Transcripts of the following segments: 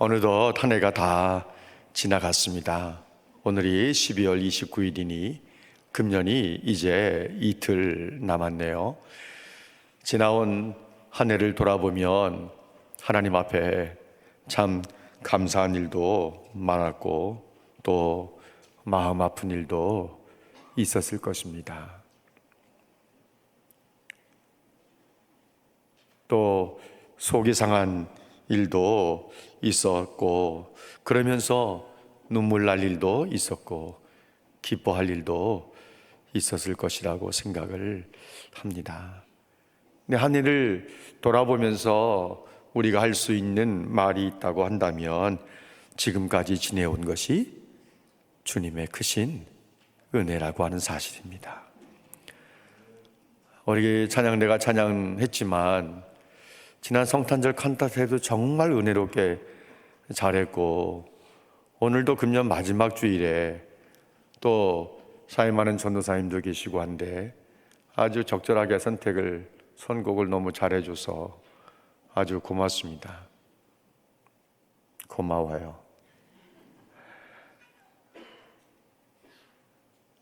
어느덧 한 해가 다 지나갔습니다. 오늘이 12월 29일이니 금년이 이제 이틀 남았네요. 지나온 한 해를 돌아보면 하나님 앞에 참 감사한 일도 많았고 또 마음 아픈 일도 있었을 것입니다. 또 속이 상한 일도 있었고 그러면서 눈물 날 일도 있었고 기뻐할 일도 있었을 것이라고 생각을 합니다. 근데 한 해를 돌아보면서 우리가 할 수 있는 말이 있다고 한다면 지금까지 지내온 것이 주님의 크신 은혜라고 하는 사실입니다. 우리 찬양대가 찬양했지만 지난 성탄절 칸타테도 정말 은혜롭게 잘했고 오늘도 금년 마지막 주일에 또 사임하는 전도사님도 계시고 한데 아주 적절하게 선곡을 너무 잘해줘서 아주 고맙습니다. 고마워요.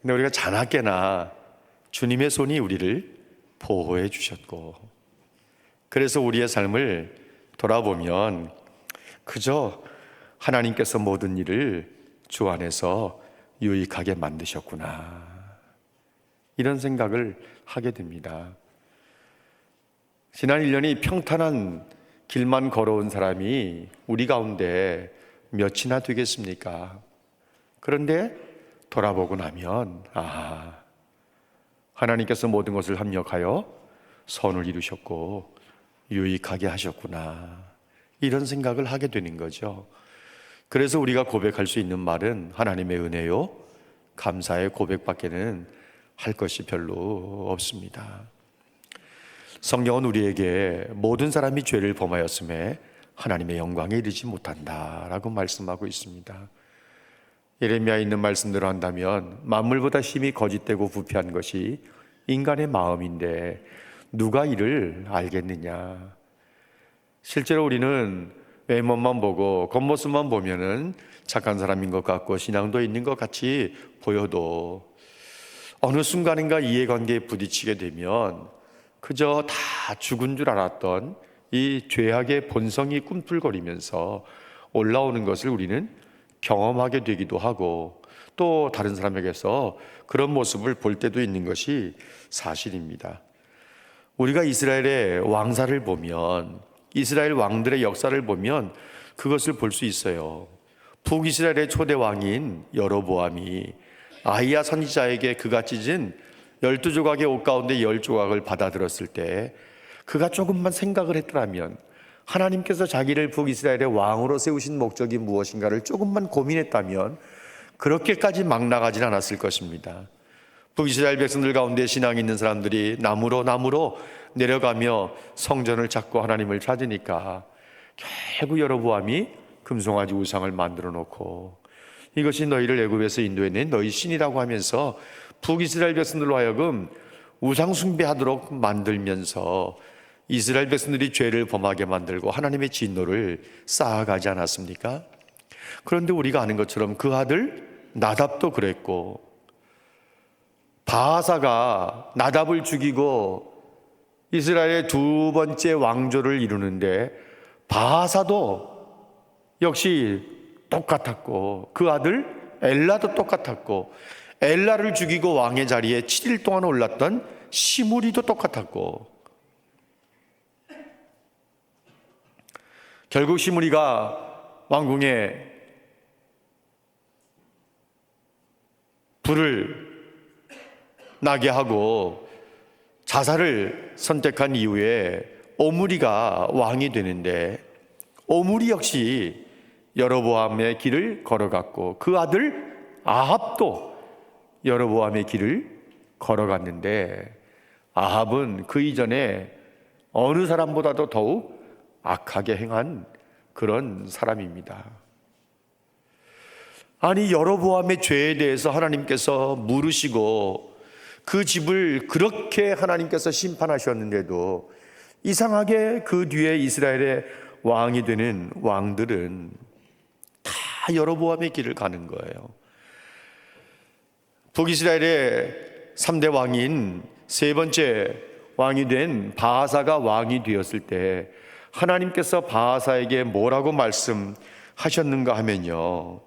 근데 우리가 자나깨나 주님의 손이 우리를 보호해 주셨고 그래서 우리의 삶을 돌아보면 그저 하나님께서 모든 일을 주 안에서 유익하게 만드셨구나 이런 생각을 하게 됩니다. 지난 1년이 평탄한 길만 걸어온 사람이 우리 가운데 몇이나 되겠습니까? 그런데 돌아보고 나면 하나님께서 모든 것을 합력하여 선을 이루셨고 유익하게 하셨구나 이런 생각을 하게 되는 거죠. 그래서 우리가 고백할 수 있는 말은 하나님의 은혜요 감사의 고백밖에는 할 것이 별로 없습니다. 성경은 우리에게 모든 사람이 죄를 범하였음에 하나님의 영광에 이르지 못한다라고 말씀하고 있습니다. 예레미야에 있는 말씀대로 한다면 만물보다 힘이 거짓되고 부패한 것이 인간의 마음인데 누가 이를 알겠느냐. 실제로 우리는 외모만 보고 겉모습만 보면은 착한 사람인 것 같고 신앙도 있는 것 같이 보여도 어느 순간인가 이해관계에 부딪히게 되면 그저 다 죽은 줄 알았던 이 죄악의 본성이 꿈틀거리면서 올라오는 것을 우리는 경험하게 되기도 하고 또 다른 사람에게서 그런 모습을 볼 때도 있는 것이 사실입니다. 우리가 이스라엘의 왕사를 보면 이스라엘 왕들의 역사를 보면 그것을 볼 수 있어요. 북이스라엘의 초대 왕인 여로보암이 아히야 선지자에게 그가 찢은 12조각의 옷 가운데 10조각을 받아들었을 때 그가 조금만 생각을 했더라면 하나님께서 자기를 북이스라엘의 왕으로 세우신 목적이 무엇인가를 조금만 고민했다면 그렇게까지 막 나가진 않았을 것입니다. 북이스라엘 백성들 가운데 신앙이 있는 사람들이 나무로 내려가며 성전을 찾고 하나님을 찾으니까 결국 여로보암이 금송아지 우상을 만들어 놓고 이것이 너희를 애굽에서 인도해낸 너희 신이라고 하면서 북이스라엘 백성들로 하여금 우상 숭배하도록 만들면서 이스라엘 백성들이 죄를 범하게 만들고 하나님의 진노를 쌓아가지 않았습니까? 그런데 우리가 아는 것처럼 그 아들 나답도 그랬고 바하사가 나답을 죽이고 이스라엘의 두 번째 왕조를 이루는데 바하사도 역시 똑같았고 그 아들 엘라도 똑같았고 엘라를 죽이고 왕의 자리에 7일 동안 올랐던 시므리도 똑같았고 결국 시므리가 왕궁에 불을 나게 하고 자살을 선택한 이후에 오므리가 왕이 되는데 오므리 역시 여로보암의 길을 걸어갔고 그 아들 아합도 여로보암의 길을 걸어갔는데 아합은 그 이전에 어느 사람보다도 더욱 악하게 행한 그런 사람입니다. 아니 여로보암의 죄에 대해서 하나님께서 물으시고 그 집을 그렇게 하나님께서 심판하셨는데도 이상하게 그 뒤에 이스라엘의 왕이 되는 왕들은 여로보암의 길을 가는 거예요. 북이스라엘의 3대 왕인 세 번째 왕이 된 바하사가 왕이 되었을 때 하나님께서 바하사에게 뭐라고 말씀하셨는가 하면요,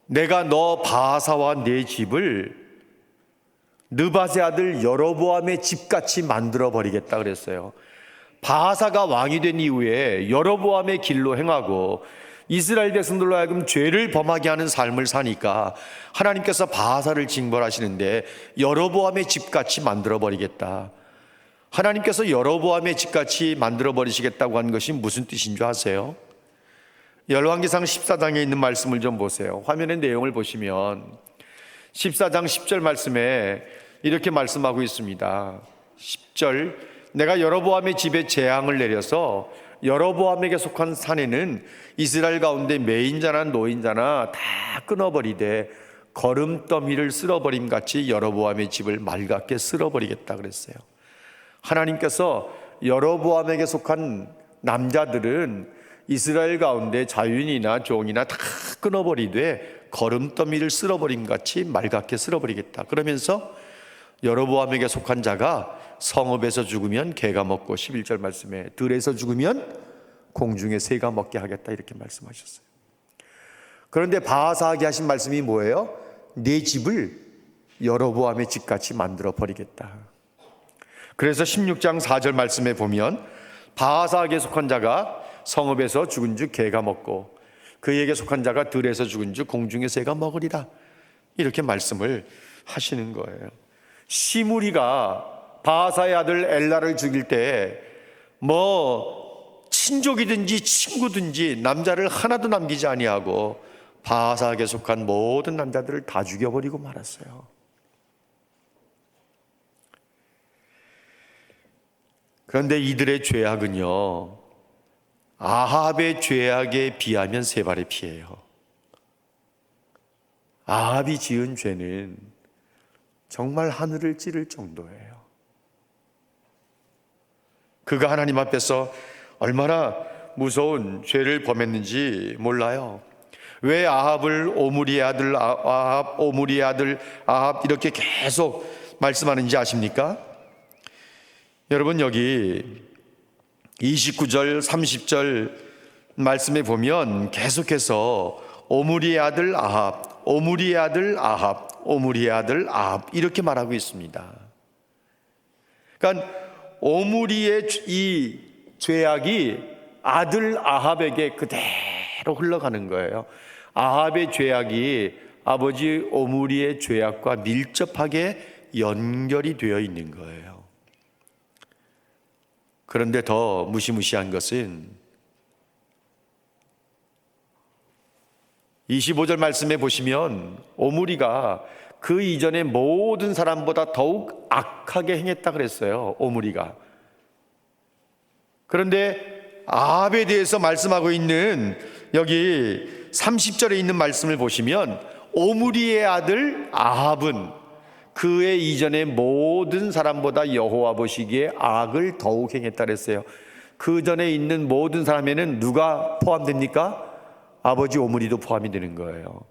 내가 너 바하사와 내 집을 느밧의 아들 여로보암의 집같이 만들어 버리겠다 그랬어요. 바하사가 왕이 된 이후에 여로보암의 길로 행하고 이스라엘 백성들로 하여금 죄를 범하게 하는 삶을 사니까 하나님께서 바하사를 징벌하시는데 여로보암의 집같이 만들어 버리겠다. 하나님께서 여로보암의 집같이 만들어 버리시겠다고 하는 것이 무슨 뜻인 줄 아세요? 열왕기상 14장에 있는 말씀을 좀 보세요. 화면의 내용을 보시면 14장 10절 말씀에 이렇게 말씀하고 있습니다. 10절, 내가 여로보암의 집에 재앙을 내려서 여로보암에게 속한 산에는 이스라엘 가운데 매인자나 노인자나 다 끊어버리되 거름더미를 쓸어버림 같이 여로보암의 집을 맑게 쓸어버리겠다 그랬어요. 하나님께서 여로보암에게 속한 남자들은 이스라엘 가운데 자윤이나 종이나 다 끊어버리되 거름더미를 쓸어버림 같이 맑게 쓸어버리겠다. 그러면서 여로보암에게 속한 자가 성읍에서 죽으면 개가 먹고 11절 말씀에 들에서 죽으면 공중에 새가 먹게 하겠다 이렇게 말씀하셨어요. 그런데 바하사에게 하신 말씀이 뭐예요? 내 집을 여로보암의 집같이 만들어 버리겠다. 그래서 16장 4절 말씀에 보면 바하사에게 속한 자가 성읍에서 죽은 즉 개가 먹고 그에게 속한 자가 들에서 죽은 즉 공중에 새가 먹으리라 이렇게 말씀을 하시는 거예요. 시므리가 바하사의 아들 엘라를 죽일 때 친족이든지 친구든지 남자를 하나도 남기지 아니하고 바하사에게 속한 모든 남자들을 다 죽여버리고 말았어요. 그런데 이들의 죄악은요, 아합의 죄악에 비하면 세 발의 피예요. 아합이 지은 죄는 정말 하늘을 찌를 정도예요. 그가 하나님 앞에서 얼마나 무서운 죄를 범했는지 몰라요. 왜 아합을 오므리의 아들 아합, 오므리의 아들 아합 이렇게 계속 말씀하는지 아십니까? 여러분, 여기 29절 30절 말씀에 보면 계속해서 오므리의 아들 아합, 오므리의 아들 아합, 오므리의 아들 아합 이렇게 말하고 있습니다. 그러니까 오므리의 이 죄악이 아들 아합에게 그대로 흘러가는 거예요. 아합의 죄악이 아버지 오므리의 죄악과 밀접하게 연결이 되어 있는 거예요. 그런데 더 무시무시한 것은 25절 말씀에 보시면 오므리가 그 이전의 모든 사람보다 더욱 악하게 행했다 그랬어요. 오므리가. 그런데 아합에 대해서 말씀하고 있는 여기 30절에 있는 말씀을 보시면 오므리의 아들 아합은 그의 이전의 모든 사람보다 여호와 보시기에 악을 더욱 행했다 그랬어요. 그 전에 있는 모든 사람에는 누가 포함됩니까? 아버지 오므리도 포함이 되는 거예요.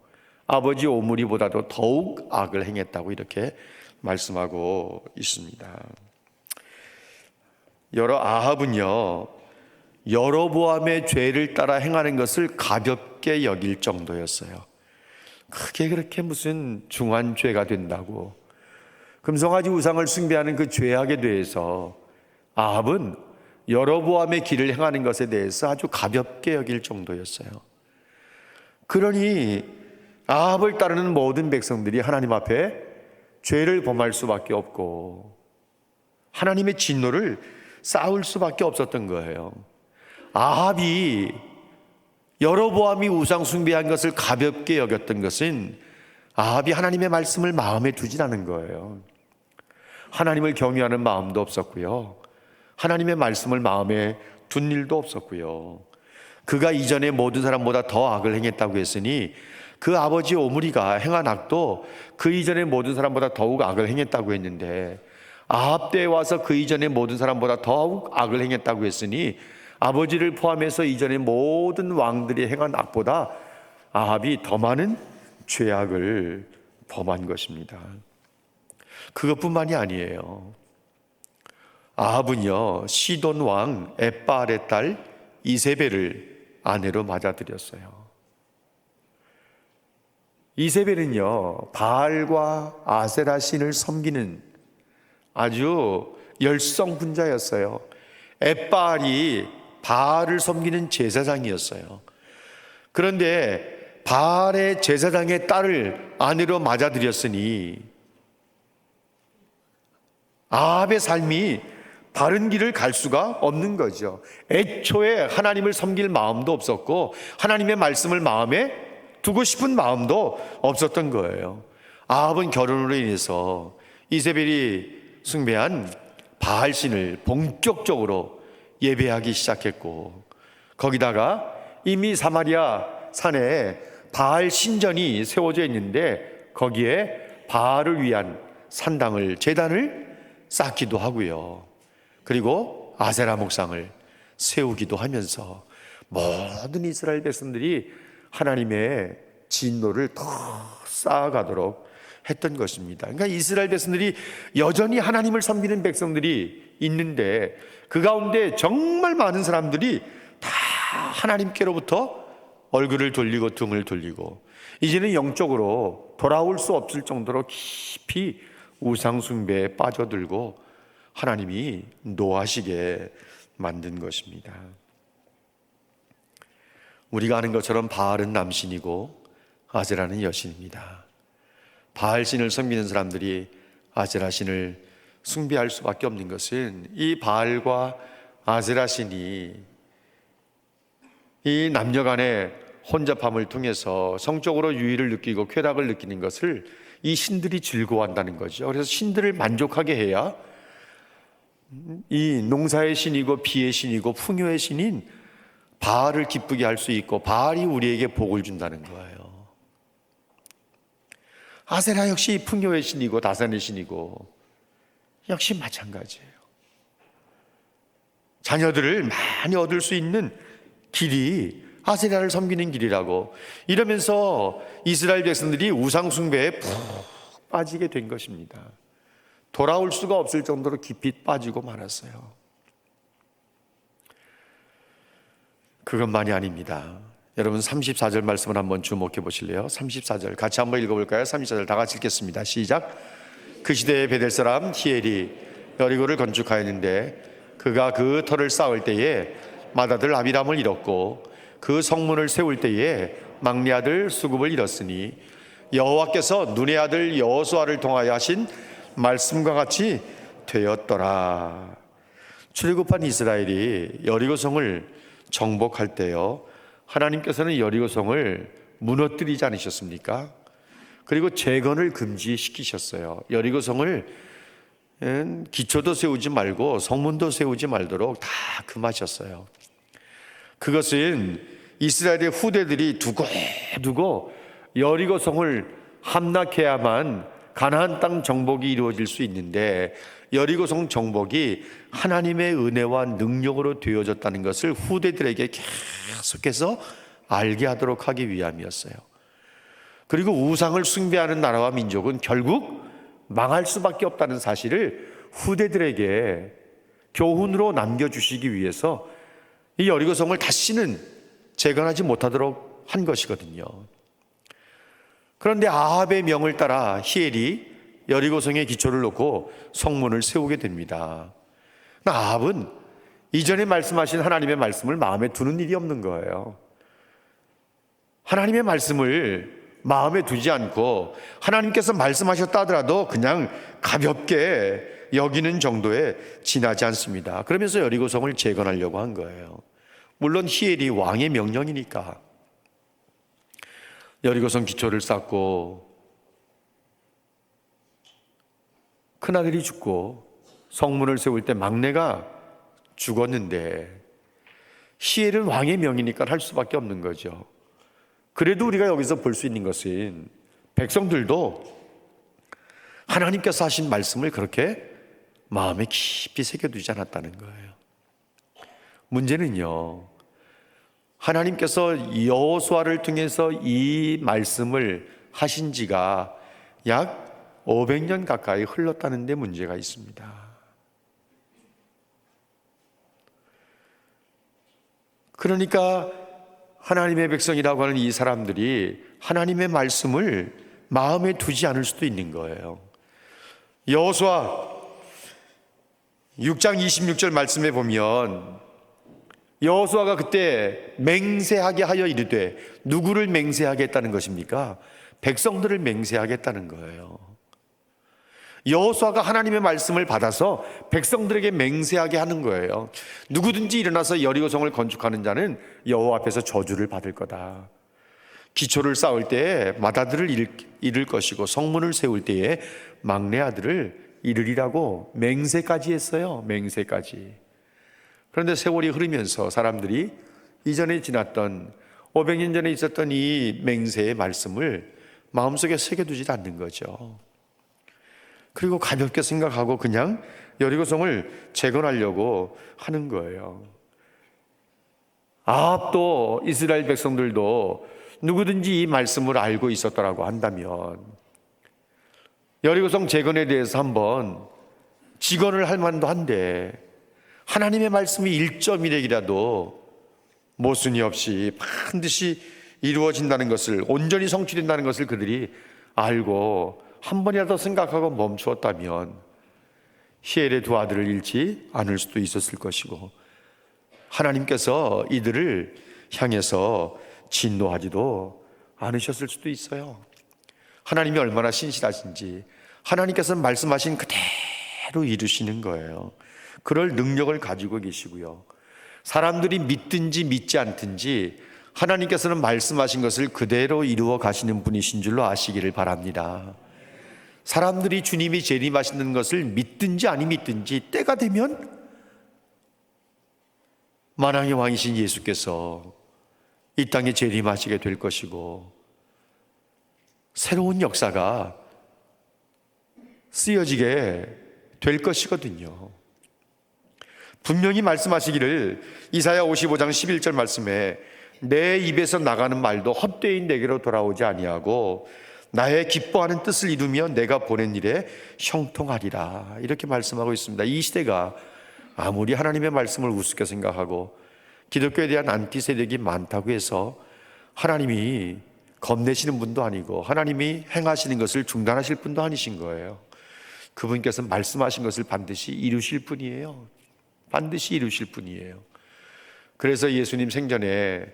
아버지 오므리보다도 더욱 악을 행했다고 이렇게 말씀하고 있습니다. 아합은요, 여로보암의 죄를 따라 행하는 것을 가볍게 여길 정도였어요. 그게 그렇게 무슨 중한 죄가 된다고. 금송아지 우상을 숭배하는 그 죄악에 대해서 아합은 여로보암의 길을 행하는 것에 대해서 아주 가볍게 여길 정도였어요. 그러니 아합을 따르는 모든 백성들이 하나님 앞에 죄를 범할 수밖에 없고 하나님의 진노를 쌓을 수밖에 없었던 거예요. 아합이 여로보암이 우상 숭배한 것을 가볍게 여겼던 것은 아합이 하나님의 말씀을 마음에 두지 않은 거예요. 하나님을 경외하는 마음도 없었고요, 하나님의 말씀을 마음에 둔 일도 없었고요. 그가 이전에 모든 사람보다 더 악을 행했다고 했으니 그 아버지 오므리가 행한 악도 그 이전에 모든 사람보다 더욱 악을 행했다고 했는데 아합 때에 와서 그 이전에 모든 사람보다 더욱 악을 행했다고 했으니 아버지를 포함해서 이전의 모든 왕들이 행한 악보다 아합이 더 많은 죄악을 범한 것입니다. 그것뿐만이 아니에요. 아합은요, 시돈 왕 엣바알의 딸 이세벨을 아내로 맞아들였어요. 이세벨은요, 바알과 아세라 신을 섬기는 아주 열성분자였어요. 엣바알이 바알을 섬기는 제사장이었어요. 그런데 바알의 제사장의 딸을 아내로 맞아들였으니 아합의 삶이 바른 길을 갈 수가 없는 거죠. 애초에 하나님을 섬길 마음도 없었고 하나님의 말씀을 마음에 두고 싶은 마음도 없었던 거예요. 아합은 결혼으로 인해서 이세벨이 숭배한 바알신을 본격적으로 예배하기 시작했고, 거기다가 이미 사마리아 산에 바알 신전이 세워져 있는데 거기에 바알을 위한 산당을, 제단을 쌓기도 하고요. 그리고 아세라 목상을 세우기도 하면서 모든 이스라엘 백성들이 하나님의 진노를 더 쌓아가도록 했던 것입니다. 그러니까 이스라엘 백성들이 여전히 하나님을 섬기는 백성들이 있는데 그 가운데 정말 많은 사람들이 다 하나님께로부터 얼굴을 돌리고 등을 돌리고 이제는 영적으로 돌아올 수 없을 정도로 깊이 우상 숭배에 빠져들고 하나님이 노하시게 만든 것입니다. 우리가 아는 것처럼 바알은 남신이고 아세라는 여신입니다. 바알신을 섬기는 사람들이 아세라신을 숭배할 수밖에 없는 것은 이 바알과 아세라신이 이 남녀 간의 혼잡함을 통해서 성적으로 유의를 느끼고 쾌락을 느끼는 것을 이 신들이 즐거워한다는 거죠. 그래서 신들을 만족하게 해야 이 농사의 신이고 비의 신이고 풍요의 신인 바알을 기쁘게 할 수 있고 바알이 우리에게 복을 준다는 거예요. 아세라 역시 풍요의 신이고 다산의 신이고 역시 마찬가지예요. 자녀들을 많이 얻을 수 있는 길이 아세라를 섬기는 길이라고, 이러면서 이스라엘 백성들이 우상 숭배에 푹 빠지게 된 것입니다. 돌아올 수가 없을 정도로 깊이 빠지고 말았어요. 그것만이 아닙니다. 여러분 34절 말씀을 한번 주목해 보실래요? 34절 같이 한번 읽어볼까요? 34절 다 같이 읽겠습니다. 시작. 그 시대에 베델 사람 히엘이 여리고를 건축하였는데 그가 그 터를 쌓을 때에 맏아들 아비람을 잃었고 그 성문을 세울 때에 막내 아들 수굽을 잃었으니 여호와께서 눈의 아들 여호수아를 통하여 하신 말씀과 같이 되었더라. 출애굽한 이스라엘이 여리고성을 정복할 때요, 하나님께서는 여리고성을 무너뜨리지 않으셨습니까? 그리고 재건을 금지시키셨어요. 여리고성을 기초도 세우지 말고 성문도 세우지 말도록 다 금하셨어요. 그것은 이스라엘의 후대들이 두고두고 여리고성을 함락해야만 가나안 땅 정복이 이루어질 수 있는데 여리고성 정복이 하나님의 은혜와 능력으로 되어졌다는 것을 후대들에게 계속해서 알게 하도록 하기 위함이었어요. 그리고 우상을 숭배하는 나라와 민족은 결국 망할 수밖에 없다는 사실을 후대들에게 교훈으로 남겨주시기 위해서 이 여리고성을 다시는 재건하지 못하도록 한 것이거든요. 그런데 아합의 명을 따라 히엘이 여리고성에 기초를 놓고 성문을 세우게 됩니다. 아합은 이전에 말씀하신 하나님의 말씀을 마음에 두는 일이 없는 거예요. 하나님의 말씀을 마음에 두지 않고 하나님께서 말씀하셨다 하더라도 그냥 가볍게 여기는 정도에 지나지 않습니다. 그러면서 여리고성을 재건하려고 한 거예요. 물론 히엘이 왕의 명령이니까 여리고성 기초를 쌓고 큰아들이 죽고 성문을 세울 때 막내가 죽었는데 히엘은 왕의 명이니까 할 수밖에 없는 거죠. 그래도 우리가 여기서 볼 수 있는 것은 백성들도 하나님께서 하신 말씀을 그렇게 마음에 깊이 새겨두지 않았다는 거예요. 문제는요, 하나님께서 여호수아를 통해서 이 말씀을 하신 지가 약 500년 가까이 흘렀다는 데 문제가 있습니다. 그러니까 하나님의 백성이라고 하는 이 사람들이 하나님의 말씀을 마음에 두지 않을 수도 있는 거예요. 여호수아 6장 26절 말씀에 보면 여호수아가 그때 맹세하게 하여 이르되, 누구를 맹세하게 했다는 것입니까? 백성들을 맹세하게 했다는 거예요. 여호수아가 하나님의 말씀을 받아서 백성들에게 맹세하게 하는 거예요. 누구든지 일어나서 여리고성을 건축하는 자는 여호와 앞에서 저주를 받을 거다. 기초를 쌓을 때에 맏아들을 잃을 것이고 성문을 세울 때에 막내 아들을 잃으리라고 맹세까지 했어요. 맹세까지. 그런데 세월이 흐르면서 사람들이 이전에 지났던 500년 전에 있었던 이 맹세의 말씀을 마음속에 새겨두지 않는 거죠. 그리고 가볍게 생각하고 그냥 여리고성을 재건하려고 하는 거예요. 아합도 이스라엘 백성들도 누구든지 이 말씀을 알고 있었더라고 한다면 여리고성 재건에 대해서 한번 직언을 할 만도 한데, 하나님의 말씀이 1.1핵이라도 모순이 없이 반드시 이루어진다는 것을, 온전히 성취된다는 것을 그들이 알고 한 번이라도 생각하고 멈추었다면 히엘의 두 아들을 잃지 않을 수도 있었을 것이고, 하나님께서 이들을 향해서 진노하지도 않으셨을 수도 있어요. 하나님이 얼마나 신실하신지 하나님께서는 말씀하신 그대로 이루시는 거예요. 그럴 능력을 가지고 계시고요, 사람들이 믿든지 믿지 않든지 하나님께서는 말씀하신 것을 그대로 이루어 가시는 분이신 줄로 아시기를 바랍니다. 사람들이 주님이 재림하시는 것을 믿든지 아니 믿든지 때가 되면 만왕의 왕이신 예수께서 이 땅에 재림하시게 될 것이고, 새로운 역사가 쓰여지게 될 것이거든요. 분명히 말씀하시기를, 이사야 55장 11절 말씀에 내 입에서 나가는 말도 헛되이 내게로 돌아오지 아니하고 나의 기뻐하는 뜻을 이루며 내가 보낸 일에 형통하리라, 이렇게 말씀하고 있습니다. 이 시대가 아무리 하나님의 말씀을 우습게 생각하고 기독교에 대한 안티 세력이 많다고 해서 하나님이 겁내시는 분도 아니고 하나님이 행하시는 것을 중단하실 분도 아니신 거예요. 그분께서 말씀하신 것을 반드시 이루실 분이에요. 반드시 이루실 분이에요. 그래서 예수님 생전에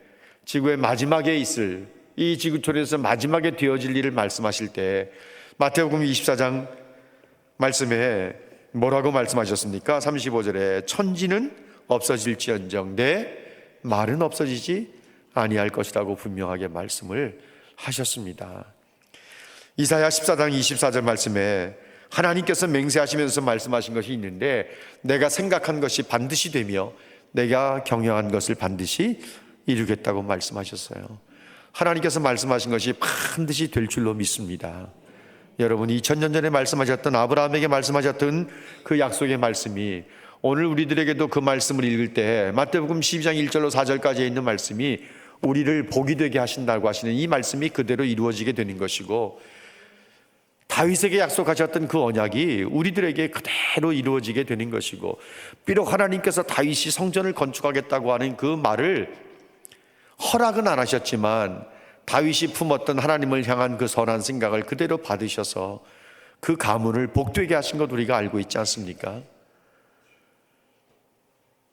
지구의 마지막에 있을, 이 지구촌에서 마지막에 되어질 일을 말씀하실 때 마태복음 24장 말씀에 뭐라고 말씀하셨습니까? 35절에 천지는 없어질지언정 내 말은 없어지지 아니할 것이라고 분명하게 말씀을 하셨습니다. 이사야 14장 24절 말씀에 하나님께서 맹세하시면서 말씀하신 것이 있는데, 내가 생각한 것이 반드시 되며 내가 경영한 것을 반드시 이루겠다고 말씀하셨어요. 하나님께서 말씀하신 것이 반드시 될 줄로 믿습니다. 여러분, 2000년 전에 말씀하셨던, 아브라함에게 말씀하셨던 그 약속의 말씀이 오늘 우리들에게도 그 말씀을 읽을 때 마태복음 12장 1절로 4절까지 있는 말씀이 우리를 복이 되게 하신다고 하시는 이 말씀이 그대로 이루어지게 되는 것이고, 다윗에게 약속하셨던 그 언약이 우리들에게 그대로 이루어지게 되는 것이고, 비록 하나님께서 다윗이 성전을 건축하겠다고 하는 그 말을 허락은 안 하셨지만 다윗이 품었던 하나님을 향한 그 선한 생각을 그대로 받으셔서 그 가문을 복되게 하신 것 우리가 알고 있지 않습니까?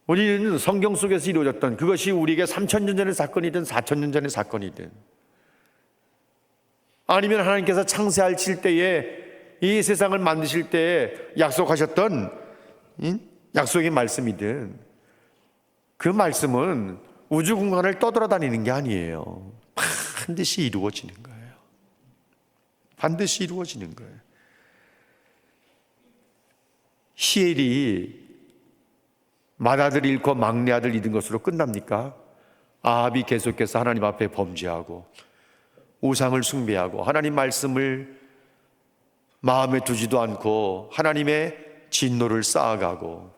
우리는 성경 속에서 이루어졌던 그것이 우리에게 3000년 전의 사건이든 4000년 전의 사건이든, 아니면 하나님께서 창세하실 때에 이 세상을 만드실 때에 약속하셨던 약속의 말씀이든, 그 말씀은 우주 공간을 떠돌아다니는 게 아니에요. 반드시 이루어지는 거예요. 반드시 이루어지는 거예요. 히엘이 맏아들 잃고 막내 아들 잃은 것으로 끝납니까? 아합이 계속해서 하나님 앞에 범죄하고 우상을 숭배하고 하나님 말씀을 마음에 두지도 않고 하나님의 진노를 쌓아가고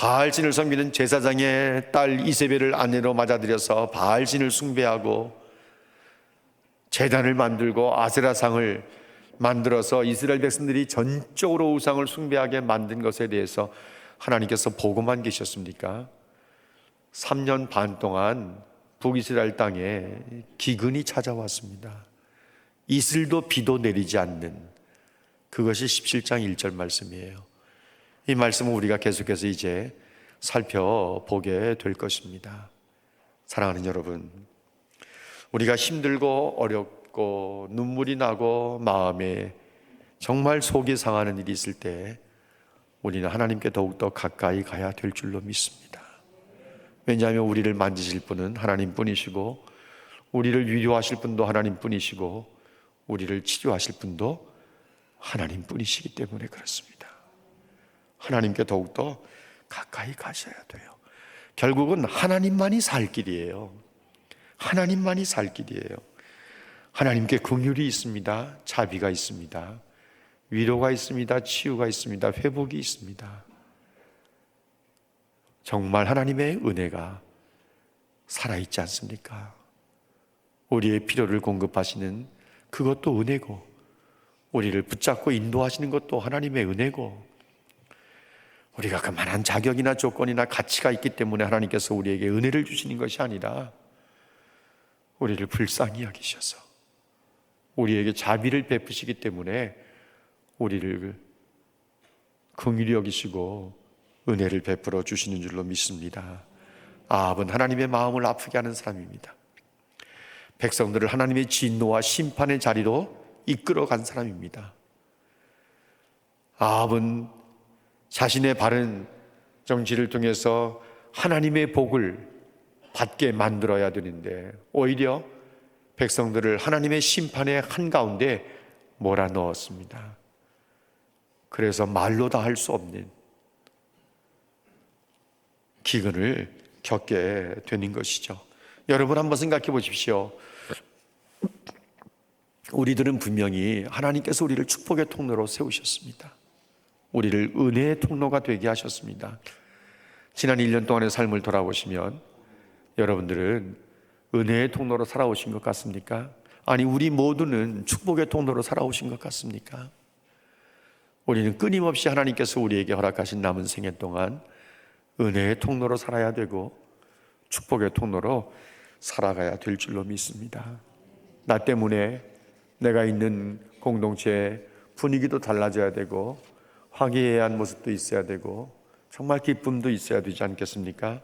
바알신을 섬기는 제사장의 딸 이세벨을 아내로 맞아들여서 바알신을 숭배하고 제단을 만들고 아세라상을 만들어서 이스라엘 백성들이 전적으로 우상을 숭배하게 만든 것에 대해서 하나님께서 보고만 계셨습니까? 3년 반 동안 북이스라엘 땅에 기근이 찾아왔습니다. 이슬도 비도 내리지 않는, 그것이 17장 1절 말씀이에요. 이 말씀은 우리가 계속해서 이제 살펴보게 될 것입니다. 사랑하는 여러분, 우리가 힘들고 어렵고 눈물이 나고 마음에 정말 속이 상하는 일이 있을 때 우리는 하나님께 더욱더 가까이 가야 될 줄로 믿습니다. 왜냐하면 우리를 만지실 분은 하나님뿐이시고, 우리를 위로하실 분도 하나님뿐이시고, 우리를 치료하실 분도 하나님뿐이시기 때문에 그렇습니다. 하나님께 더욱더 가까이 가셔야 돼요. 결국은 하나님만이 살 길이에요. 하나님만이 살 길이에요. 하나님께 긍휼이 있습니다. 자비가 있습니다. 위로가 있습니다. 치유가 있습니다. 회복이 있습니다. 정말 하나님의 은혜가 살아있지 않습니까? 우리의 필요를 공급하시는 그것도 은혜고, 우리를 붙잡고 인도하시는 것도 하나님의 은혜고, 우리가 그만한 자격이나 조건이나 가치가 있기 때문에 하나님께서 우리에게 은혜를 주시는 것이 아니라 우리를 불쌍히 여기셔서 우리에게 자비를 베푸시기 때문에 우리를 긍휼히 여기시고 은혜를 베풀어 주시는 줄로 믿습니다. 아합은 하나님의 마음을 아프게 하는 사람입니다. 백성들을 하나님의 진노와 심판의 자리로 이끌어간 사람입니다. 아합은 자신의 바른 정치를 통해서 하나님의 복을 받게 만들어야 되는데 오히려 백성들을 하나님의 심판의 한가운데 몰아넣었습니다. 그래서 말로 다 할 수 없는 기근을 겪게 되는 것이죠. 여러분 한번 생각해 보십시오. 우리들은 분명히 하나님께서 우리를 축복의 통로로 세우셨습니다. 우리를 은혜의 통로가 되게 하셨습니다. 지난 1년 동안의 삶을 돌아보시면 여러분들은 은혜의 통로로 살아오신 것 같습니까? 아니, 우리 모두는 축복의 통로로 살아오신 것 같습니까? 우리는 끊임없이 하나님께서 우리에게 허락하신 남은 생애 동안 은혜의 통로로 살아야 되고 축복의 통로로 살아가야 될 줄로 믿습니다. 나 때문에 내가 있는 공동체의 분위기도 달라져야 되고 화기애애한 모습도 있어야 되고 정말 기쁨도 있어야 되지 않겠습니까?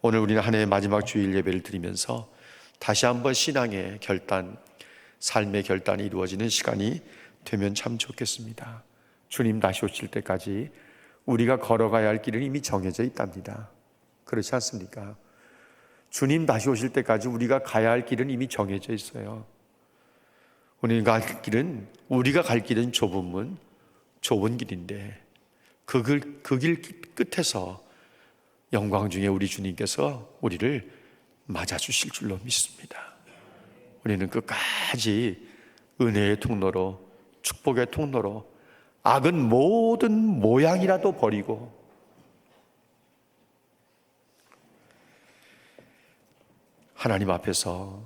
오늘 우리는 한 해의 마지막 주일 예배를 드리면서 다시 한번 신앙의 결단, 삶의 결단이 이루어지는 시간이 되면 참 좋겠습니다. 주님 다시 오실 때까지 우리가 걸어가야 할 길은 이미 정해져 있답니다. 그렇지 않습니까? 주님 다시 오실 때까지 우리가 가야 할 길은 이미 정해져 있어요. 우리가 갈 길은 좁은 문, 좁은 길인데 그 길 끝에서 영광 중에 우리 주님께서 우리를 맞아주실 줄로 믿습니다. 우리는 끝까지 은혜의 통로로, 축복의 통로로 악은 모든 모양이라도 버리고 하나님 앞에서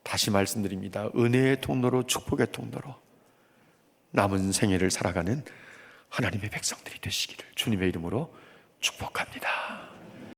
다시 말씀드립니다. 은혜의 통로로, 축복의 통로로 남은 생애를 살아가는 하나님의 백성들이 되시기를 주님의 이름으로 축복합니다.